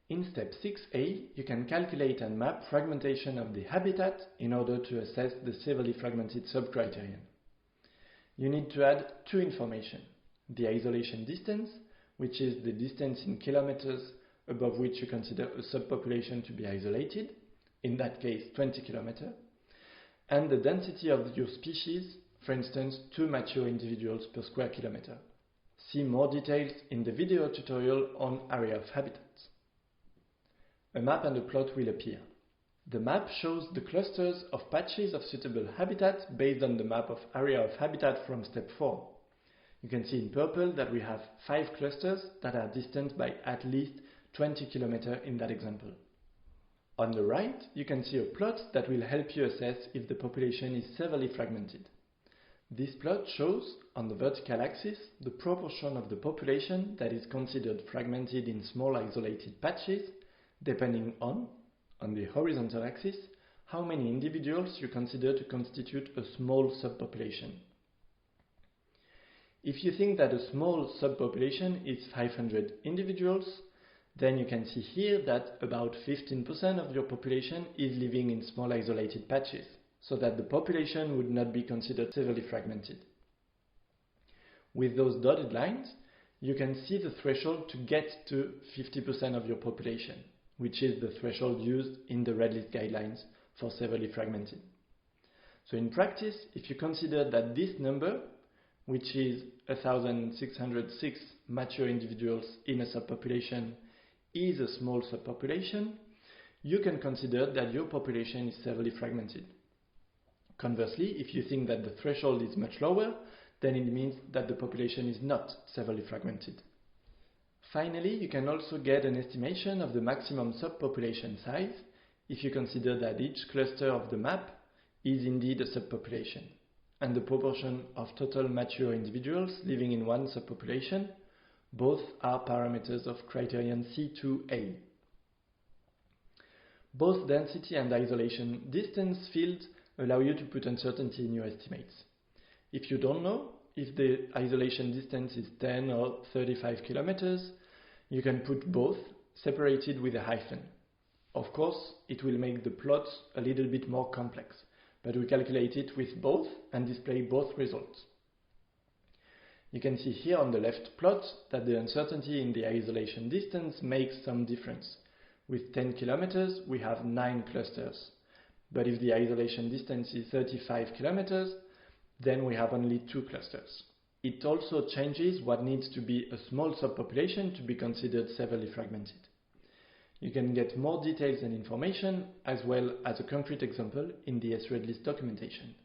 In step 6a, you can calculate and map fragmentation of the habitat in order to assess the severely fragmented subcriterion. You need to add two information: the isolation distance, which is the distance in kilometers above which you consider a subpopulation to be isolated, in that case 20 kilometers, and the density of your species, for instance 2 mature individuals per square kilometer. See more details in the video tutorial on area of habitat. A map and a plot will appear. The map shows the clusters of patches of suitable habitat based on the map of area of habitat from step 4. You can see in purple that we have 5 clusters that are distant by at least 20 km in that example. On the right, you can see a plot that will help you assess if the population is severely fragmented. This plot shows, on the vertical axis, the proportion of the population that is considered fragmented in small isolated patches, depending on the horizontal axis, how many individuals you consider to constitute a small subpopulation. If you think that a small subpopulation is 500 individuals, then you can see here that about 15% of your population is living in small isolated patches, so that the population would not be considered severely fragmented. With those dotted lines, you can see the threshold to get to 50% of your population, which is the threshold used in the REDList guidelines for severely fragmented. So in practice, if you consider that this number, which is 1,606 mature individuals in a subpopulation, is a small subpopulation, you can consider that your population is severely fragmented. Conversely, if you think that the threshold is much lower, then it means that the population is not severely fragmented. Finally, you can also get an estimation of the maximum subpopulation size if you consider that each cluster of the map is indeed a subpopulation, and the proportion of total mature individuals living in one subpopulation. Both are parameters of criterion C2a. Both density and isolation distance fields allow you to put uncertainty in your estimates. If you don't know if the isolation distance is 10 or 35 kilometers, you can put both separated with a hyphen. Of course, it will make the plots a little bit more complex, but we calculate it with both and display both results. You can see here on the left plot that the uncertainty in the isolation distance makes some difference. With 10 kilometers, we have 9 clusters. But if the isolation distance is 35 kilometers, then we have only 2 clusters. It also changes what needs to be a small subpopulation to be considered severely fragmented. You can get more details and information, as well as a concrete example in the sRedList documentation.